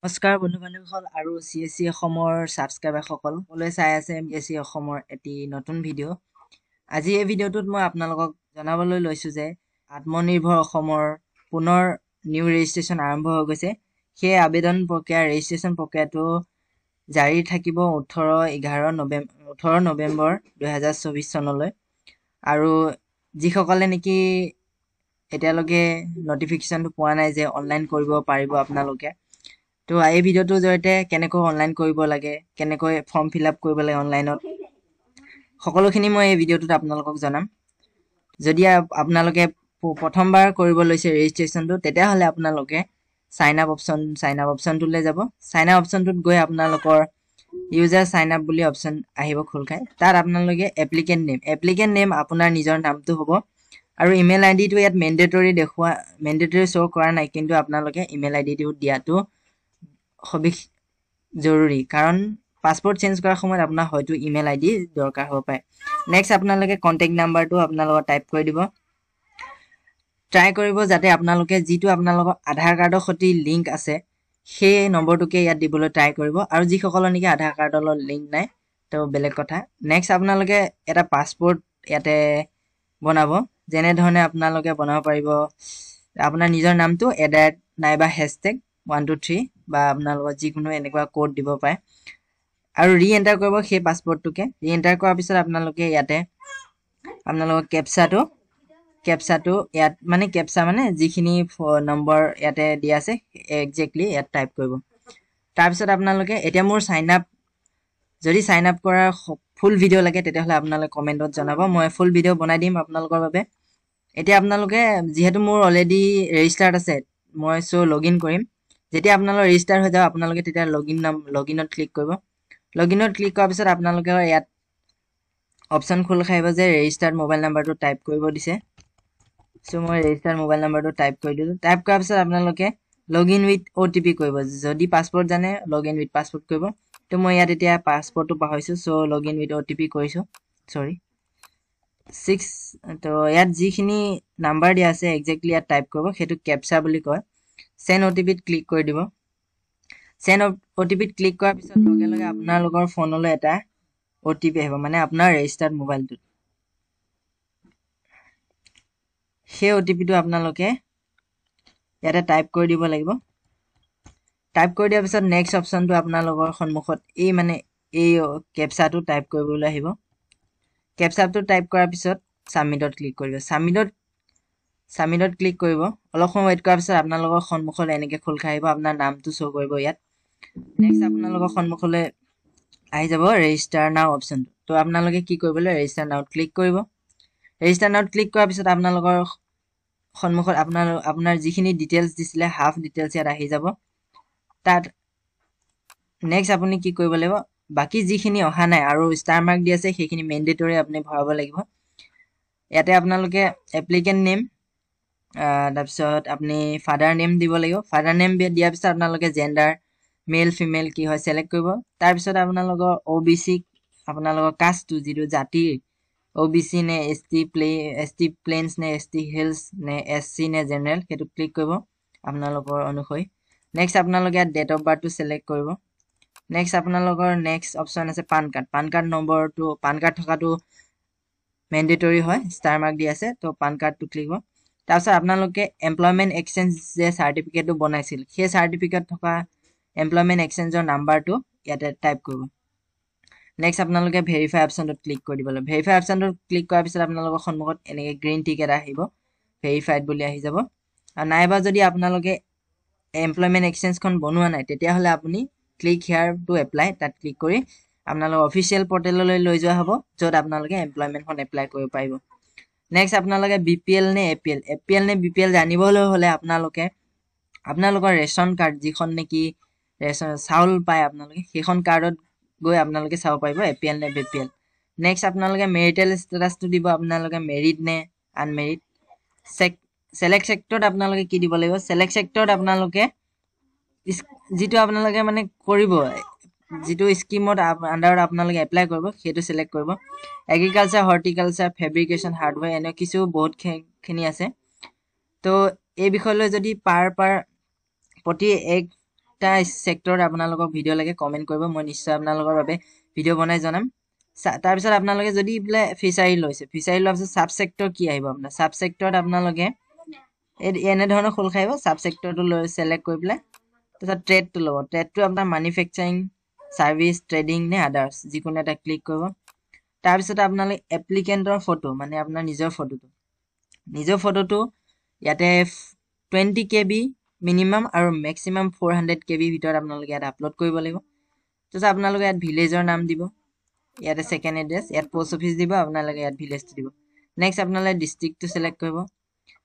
নমস্কাৰ বন্ধু বান্ধৱীসকল আৰু CSC অসমৰ ছাবস্ক্ৰাইবাৰসকল সকলোৱে চাই আছে CSC অসমৰ এটি নতুন ভিডিঅ' আজি এই ভিডিঅ'টোত মই আপোনালোকক জনাবলৈ লৈছোঁ যে আত্মনিৰ্ভৰ অসমৰ পুনৰ নিউ ৰেজিষ্ট্ৰেশ্যন আৰম্ভ হৈ গৈছে সেই আবেদন প্ৰক্ৰিয়া ৰেজিষ্ট্ৰেশ্যন প্ৰক্ৰিয়াটো জাৰি থাকিব 18 নৱেম্বৰ 2024 চনলৈ আৰু যিসকলে নেকি এতিয়ালৈকে নটিফিকেশ্যনটো পোৱা নাই যে অনলাইন কৰিব পাৰিব আপোনালোকে তো এই ভিডিঅ'টোৰ জৰিয়তে কেনেকৈ অনলাইন কৰিব লাগে কেনেকৈ ফৰ্ম ফিল আপ কৰিব লাগে অনলাইনত সকলোখিনি মই এই ভিডিঅ'টোত আপোনালোকক জনাম যদি আপোনালোকে প্ৰথমবাৰ কৰিব লৈছে ৰেজিষ্ট্ৰেশ্যনটো তেতিয়াহ'লে আপোনালোকে সাইন আপ অপশ্যনটোলৈ যাব সাইন আপ অপশ্যনটোত গৈ আপোনালোকৰ ইউজাৰ সাইন আপ বুলি অপশ্যন আহিব খোল খাই তাত আপোনালোকে এপ্লিকেণ্ট নেম আপোনাৰ নিজৰ নামটো হ'ব আৰু ইমেইল আইডিটো ইয়াত মেণ্ডেটৰী শ্ব' কৰা নাই কিন্তু আপোনালোকে ইমেইল আইডিটো দিয়াটো সবিশ জৰুৰী কাৰণ পাছপোৰ্ট চেঞ্জ কৰাৰ সময়ত আপোনাৰ হয়তো ইমেইল আইডি দৰকাৰ হ'ব পাৰে নেক্সট আপোনালোকে কন্টেক্ট নাম্বাৰটো আপোনালোকৰ টাইপ কৰি দিব ট্ৰাই কৰিব যাতে আপোনালোকে যিটো আপোনালোকৰ আধাৰ কাৰ্ডৰ সৈতে লিংক আছে সেই নম্বৰটোকে ইয়াত দিবলৈ ট্ৰাই কৰিব আৰু যিসকলৰ নেকি আধাৰ কাৰ্ডৰ লগত লিংক নাই তো বেলেগ কথা নেক্সট আপোনালোকে এটা পাছপোৰ্ট ইয়াতে বনাব যেনে ধৰণে আপোনালোকে বনাব পাৰিব আপোনাৰ নিজৰ নামটো এডাইট নাইবা হেশটেগ 123 বা আপোনালোকৰ যিকোনো এনেকুৱা কোড দিব পাৰে আৰু ৰি এন্টাৰ কৰিব সেই পাছপোৰ্টটোকে ৰি এন্টাৰ কৰাৰ পিছত আপোনালোকে ইয়াতে আপোনালোকৰ কেপচাটো ইয়াত মানে কেপচা মানে যিখিনি নম্বৰ ইয়াতে দিয়া আছে একজেক্টলি ইয়াত টাইপ কৰিব তাৰপিছত আপোনালোকে এতিয়া মোৰ যদি সাইন আপ কৰাৰ ফুল ভিডিঅ' লাগে তেতিয়াহ'লে আপোনালোকে কমেণ্টত জনাব মই ফুল ভিডিঅ' বনাই দিম আপোনালোকৰ বাবে এতিয়া আপোনালোকে যিহেতু মোৰ অলৰেডি ৰেজিষ্টাৰ্ড আছে মই লগইন কৰিম যেতিয়া আপোনালোকৰ ৰেজিষ্টাৰ হৈ যাব আপোনালোকে তেতিয়া লগইনত ক্লিক কৰিব লগইনত ক্লিক কৰাৰ পিছত আপোনালোকে ইয়াত অপশ্যন খোল খাইব যে ৰেজিষ্টাৰ্ড মোবাইল নাম্বাৰটো টাইপ কৰিব দিছে মই ৰেজিষ্টাৰ্ড মোবাইল নাম্বাৰটো টাইপ কৰি দিলোঁ টাইপ কৰাৰ পিছত আপোনালোকে লগইন উইথ OTP কৰিব যদি পাছপোৰ্ট জানে লগইন উইথ পাছপোৰ্ট কৰিব তো মই ইয়াত এতিয়া পাছপোৰ্টটো পাহৰিছোঁ লগইন উইথ OTP কৰিছোঁ 6 তো ইয়াত যিখিনি নাম্বাৰ দিয়া আছে একজেক্টলি ইয়াত টাইপ কৰিব সেইটো কেপচা বুলি কয় সেন্ড OTPত ক্লিক কৰি দিব সেন্ড OTPত ক্লিক কৰাৰ পিছত লগে লগে আপোনালোকৰ ফোনলৈ এটা OTP আহিব মানে আপোনাৰ ৰেজিষ্টাৰ্ড মোবাইলটোত সেই OTPটো আপোনালোকে ইয়াতে টাইপ কৰি দিব লাগিব টাইপ কৰি দিয়াৰ পিছত নেক্সট অপশ্যনটো আপোনালোকৰ সন্মুখত এই কেপচাটো টাইপ কৰিবলৈ আহিব কেপচাটো টাইপ কৰাৰ পিছত সাবমিটত ক্লিক কৰিব সাবমিটত ক্লিক কৰিব অলপ সময় ৱেইট কৰাৰ পিছত আপোনালোকৰ সন্মুখলৈ এনেকৈ খোল খাই আহিব আপোনাৰ নামটো শ্ব' কৰিব ইয়াত নেক্সট আপোনালোকৰ সন্মুখলৈ আহি যাব ৰেজিষ্টাৰ নাও অপশ্যনটো তো আপোনালোকে কি কৰিবলৈ ৰেজিষ্টাৰ নাওত ক্লিক কৰিব ৰেজিষ্টাৰ নাওত ক্লিক কৰাৰ পিছত আপোনালোকৰ সন্মুখত আপোনাৰ যিখিনি ডিটেইলছ দিছিলে হাফ ডিটেইলছ ইয়াত আহি যাব তাত নেক্সট আপুনি কি কৰিব লাগিব বাকি যিখিনি অহা নাই আৰু ষ্টাৰ মাৰ্ক দি আছে সেইখিনি মেণ্ডেটৰী আপুনি ভৰাব লাগিব ইয়াতে আপোনালোকে এপ্লিকেণ্ট নেম তাৰপিছত আপুনি ফাদাৰ নেম দিব লাগিব ফাদাৰ নেম দিয়াৰ পিছত আপোনালোকে জেণ্ডাৰ মেল ফিমেল কি হয় সিলেক্ট কৰিব তাৰপিছত আপোনালোকৰ OBC আপোনালোকৰ কাষ্টটো যিটো জাতিৰ OBC নে ST প্লেইনছ নে ST হিলছ নে SC নে জেনেৰেল সেইটো ক্লিক কৰিব আপোনালোকৰ অনুসৰি নেক্সট আপোনালোকে ইয়াত ডেট অফ বাৰ্থটো সিলেক্ট কৰিব নেক্সট আপোনালোকৰ নেক্সট অপশ্যন আছে পান কাৰ্ড নম্বৰটো পান কাৰ্ড থকাটো মেণ্ডেটৰী হয় ষ্টাৰ মাৰ্ক দি আছে তো পান কাৰ্ডটো ক্লিক কৰিব তাৰপিছত আপোনালোকে এমপ্লয়মেণ্ট এক্সচেঞ্জ যে চাৰ্টিফিকেটটো বনাইছিল সেই চাৰ্টিফিকেট থকা এমপ্লয়মেণ্ট এক্সচেঞ্জৰ নাম্বাৰটো ইয়াতে টাইপ কৰিব নেক্সট আপোনালোকে ভেৰিফাই অপশ্যনটোত ক্লিক কৰি দিব লাগিব ভেৰিফাই অপশ্যনটোত ক্লিক কৰাৰ পিছত আপোনালোকৰ সন্মুখত এনেকৈ গ্ৰীণ টিক এটা আহিব ভেৰিফাইড বুলি আহি যাব আৰু নাইবা যদি আপোনালোকে এমপ্লয়মেণ্ট এক্সচেঞ্জখন বনোৱা নাই তেতিয়াহ'লে আপুনি ক্লিক হিয়াৰ টু এপ্লাই তাত ক্লিক কৰি আপোনালোকৰ অফিচিয়েল পৰ্টেললৈ লৈ যোৱা হ'ব য'ত আপোনালোকে এমপ্লয়মেণ্টখন এপ্লাই কৰিব পাৰিব নেক্সট আপোনালোকে BPL নে APL নে BPL জানিবলৈ হ'লে আপোনালোকৰ ৰেচন কাৰ্ড যিখন নেকি চাউল পায় আপোনালোকে সেইখন কাৰ্ডত গৈ আপোনালোকে চাব পাৰিব APL নে BPL নেক্সট আপোনালোকে মেৰিটেল ষ্টেটাছটো দিব আপোনালোকে মেৰিড নে আনমেৰিড সেলেক্ট সেক্টৰত আপোনালোকে কি দিব লাগিব সেলেক্ট সেক্টৰত আপোনালোকে যিটো আপোনালোকে মানে কৰিব যিটো স্কিমত আন্ডাৰত আপোনালোকে এপ্লাই কৰিব সেইটো সিলেক্ট কৰিব এগ্ৰিকালচাৰ হৰ্টিকালচাৰ ফেব্ৰিকেশ্যন হাৰ্ডৱেৰ এনে কিছু বহুতখিনি আছে তো এই বিষয়লৈ যদি প্ৰতি কোনটা সেক্টৰত আপোনালোকক ভিডিঅ' লাগে কমেন্ট কৰিব মই নিশ্চয় আপোনালোকৰ বাবে ভিডিঅ' বনাই জনাম তাৰপিছত আপোনালোকে যদি বোলে ফিচাৰী লৈছে ফিচাৰী লোৱাৰ পিছত সাব সেক্টৰ কি আহিব আপোনাৰ সাব সেক্টৰত আপোনালোকে এনে ধৰণৰ খোল খাইব সাব সেক্টৰটো লৈ সিলেক্ট কৰি পেলাই তাৰপিছত ট্ৰেডটো ল'ব ট্ৰেডটো আপোনাৰ ম্যানুফ্যাকচাৰিং সাৰ্ভিস ট্ৰেডিং নে আদাৰ্স যিকোনো এটা ক্লিক কৰিব তাৰপিছত আপোনালোকে এপ্লিকেন্টৰ ফটো মানে আপোনাৰ নিজৰ ফটোটো ইয়াতে 20 KB মিনিমাম আৰু ম্যাক্সিমাম 400 KB ভিতৰত আপোনালোকে ইয়াত আপলোড কৰিব লাগিব তাৰপিছত আপোনালোকে ইয়াত ভিলেজৰ নাম দিব ইয়াতে সেকেন্ড এড্ৰেছ ইয়াত পোষ্ট অফিস দিব আপোনালোকে ইয়াত ভিলেজটো দিব নেক্সট আপোনালোকে ডিস্ট্ৰিক্টটো সিলেক্ট কৰিব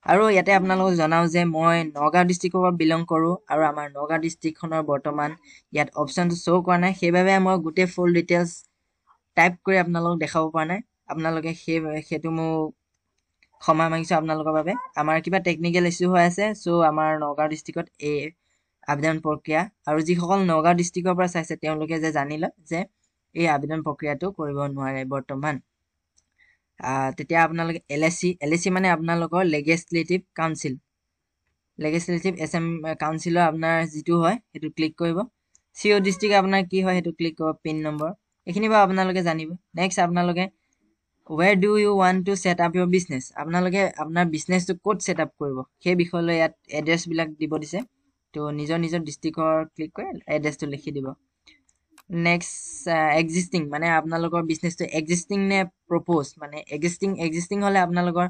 আৰু ইয়াতে আপোনালোকক জনাও যে মই নগাঁও ডিস্ট্ৰিক্টৰ পৰা বিলং কৰো আৰু আমাৰ নগাঁও ডিস্ট্ৰিক্টখনৰ বৰ্তমান ইয়াত অপচনটো শো কৰা নাই সেইবাবে মই গোটেই ফুল ডিটেইলছ টাইপ কৰি আপোনালোকক দেখাব পৰা নাই আপোনালোকে হেতু মো ক্ষমা মাগিছো আপোনালোকৰ বাবে আমাৰ কিবা টেকনিক্যাল ইস্যু হৈ আছে সো আমাৰ নগাঁও ডিস্ট্ৰিক্টত এই আবেদন প্ৰক্ৰিয়া আৰু যিসকল নগাঁও ডিস্ট্ৰিক্টৰ পৰা চাইছে তেওঁলোকে যে জানিলে যে এই আবেদন প্ৰক্ৰিয়াটো কৰিব নোৱাৰে বৰ্তমান তেতিয়া আপোনালোকে এলএসি মানে আপোনালোকৰ লেজিসলেটিভ কাউন্সিলৰ আপোনাৰ যেটো হয় হেতু ক্লিক কৰিব সিও ডিস্ট্ৰিক্ট আপোনাৰ কি হয় হেতু ক্লিক কৰিব পিন নম্বৰ এখিনি বা আপোনালোকে জানিব নেক্সট আপোনালোকে where do you want to set up your business আপোনালোকে আপোনাৰ বিজনেসটো কোড সেটআপ কৰিব সেই বিষয়লৈ ইয়াত এড্ৰেছ বিলাক দিব দিছে তো নিজৰ ডিস্ট্ৰিক্টৰ ক্লিক কৰি এড্ৰেছটো লিখি দিব নেক্সট এক্সিস্টিং মানে আপোনালোকৰ বিজনেসটো এক্সিস্টিং নে প্ৰপ'জ মানে এক্সিস্টিং হলে আপোনালোকৰ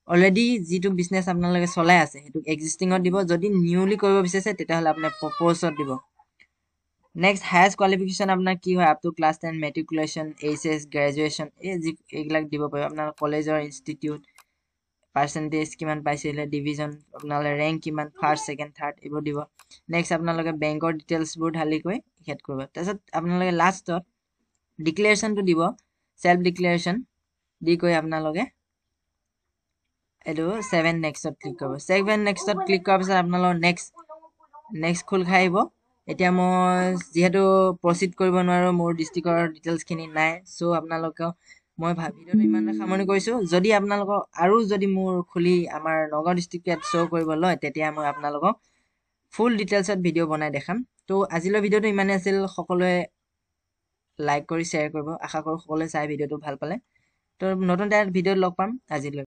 অলৰেডি যেটো বিজনেস আপোনালোকে চলাই আছে হেতু এক্সিস্টিংত দিব যদি নিউলি কৰিব বিচাৰিছে তেতিয়া হলে আপুনি প্ৰপ'জত দিব নেক্সট হাইয়েষ্ট কোৱালিফিকেশন আপোনাৰ কি হয় up to class 10 matriculation HS graduation এইবিলাক দিব পাৰিব আপোনাৰ কলেজৰ ইনষ্টিটিউট পাৰ্সেন্টেজ কিমান পাইছিলে ডিভিজন আপোনালোকে ৰেংক কিমান ফাৰ্স্ট সেকেন্ড থাৰ্ড এইবোৰ দিব নেক্সট আপোনালোকে বেংকৰ ডিটেইলছ বোৰ ঢালি কৈ হেড কৰিব তাৰপিছত আপোনালোকে লাষ্টত ডিক্লেৰেশনটো দিব সেলফ ডিক্লেৰেশন দি কৈ আপোনালোকে এটো 7 নেক্সটত ক্লিক কৰিব 7 নেক্সটত ক্লিক কৰাৰ পিছত আপোনালোকৰ নেক্সট খোল খাইব এতিয়া মই যেহেতু প্ৰসিড কৰিব নোৱাৰো মোৰ ডিস্ট্ৰিক্টৰ ডিটেইলছ খিনি নাই সো আপোনালোকক মই ভিডিওটো ইমানতে সামৰণি কৰিছো যদি আপোনালোকক আৰু যদি মোৰ খুলি আমাৰ নগাঁও ডিস্ট্ৰিক্টত শো কৰিব লয় তেতিয়া মই আপোনালোকক ফুল ডিটেইলছত ভিডিও বনাই দেখাম তো আজিলৈ ভিডিওটো ইমানে আছিল সকলোৱে লাইক কৰি শেয়াৰ কৰিব আশা কৰো সকলোৱে চাই ভিডিওটো ভাল পালে তো নতুন এটা ভিডিওত লগ পাম আজিলৈ